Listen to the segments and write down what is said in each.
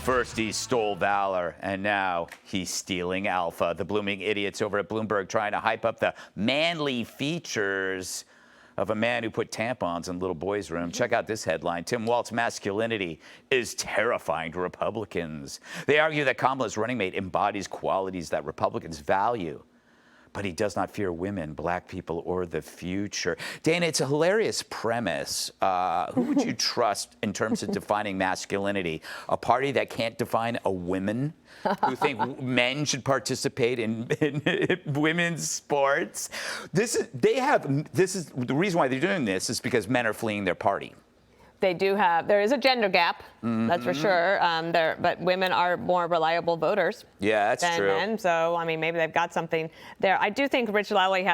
First he stole valor, and now he's stealing alpha. The blooming idiots over at Bloomberg trying to hype up the manly features of a man who put tampons in little boys' room. Check out this headline. Tim Walz's masculinity is terrifying to Republicans. They argue that Kamala's running mate embodies qualities that Republicans value, but he does not fear women, black people, or the future. Dana, it's a hilarious premise. Who would you trust in terms of defining masculinity? A party that can't define a woman, who think men should participate in women's sports? The reason why they're doing this is because men are fleeing their party. There is a gender gap, that's for sure. But women are more reliable voters. Yeah, that's true. Men, so, I mean, maybe they've got something there. I do think Rich Lowry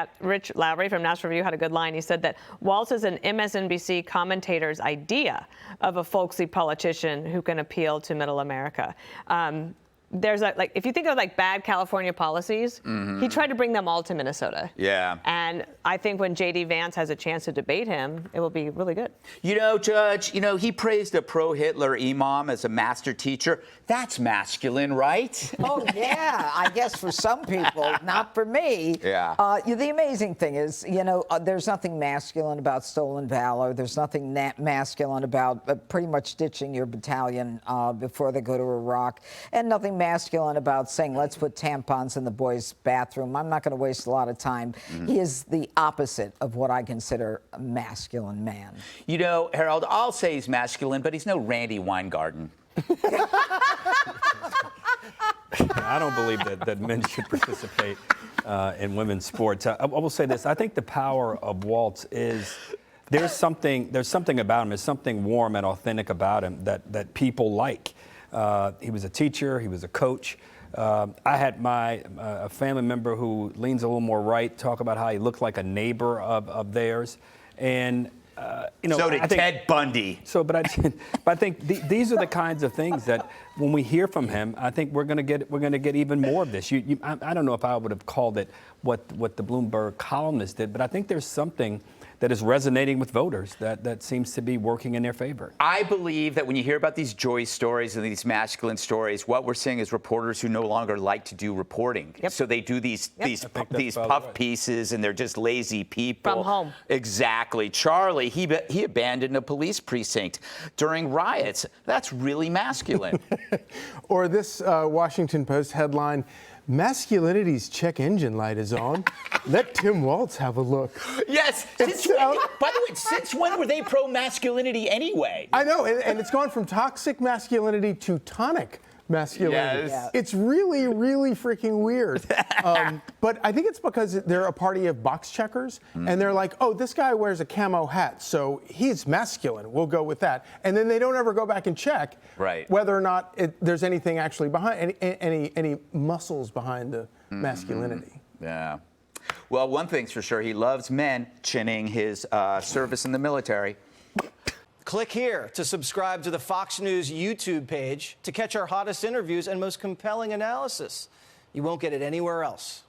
from National Review had a good line. He said that Walz is an MSNBC commentator's idea of a folksy politician who can appeal to middle America. There's if you think of bad California policies, he tried to bring them all to Minnesota. Yeah. And I think when J.D. Vance has a chance to debate him, it will be really good. You know, Judge, he praised a pro-Hitler imam as a master teacher. That's masculine, right? Oh, yeah. I guess for some people, not for me. Yeah. The amazing thing is, there's nothing masculine about stolen valor. There's nothing masculine about pretty much ditching your battalion before they go to Iraq. And nothing masculine about saying, let's put tampons in the boys' bathroom. I'm not going to waste a lot of time. He is the opposite of what I consider a masculine man. You know, Harold, I'll say he's masculine, but he's no Randy Weingarten. I don't believe that men should participate in women's sports. I will say this. I think the power of Walz is there's something about him. There's something warm and authentic about him that people like. He was a teacher. He was a coach. I had a family member who leans a little more right talk about how he looked like a neighbor of theirs, and so did Ted Bundy. But I think these are the kinds of things that when we hear from him, I think we're going to get even more of this. I don't know if I would have called it what the Bloomberg columnist did, but I think there's something that is resonating with voters that seems to be working in their favor. I believe that when you hear about these joy stories and these masculine stories, what we're seeing is reporters who no longer like to do reporting. Yep. So they do these puff pieces, and they're just lazy people. From home. Exactly. Charlie, he abandoned a police precinct during riots. That's really masculine. Or this Washington Post headline, masculinity's check engine light is on. Let Tim Walz have a look. Yes. By the way, since when were they pro-masculinity anyway? I know, and it's gone from toxic masculinity to tonic masculinity. Yes. It's really, really freaking weird. But I think it's because they're a party of box checkers, and they're like, oh, this guy wears a camo hat, so he's masculine. We'll go with that. And then they don't ever go back and check whether or not there's anything actually behind, any muscles behind the masculinity. Yeah. Well, one thing's for sure, he loves men chinning his service in the military. Click here to subscribe to the Fox News YouTube page to catch our hottest interviews and most compelling analysis. You won't get it anywhere else.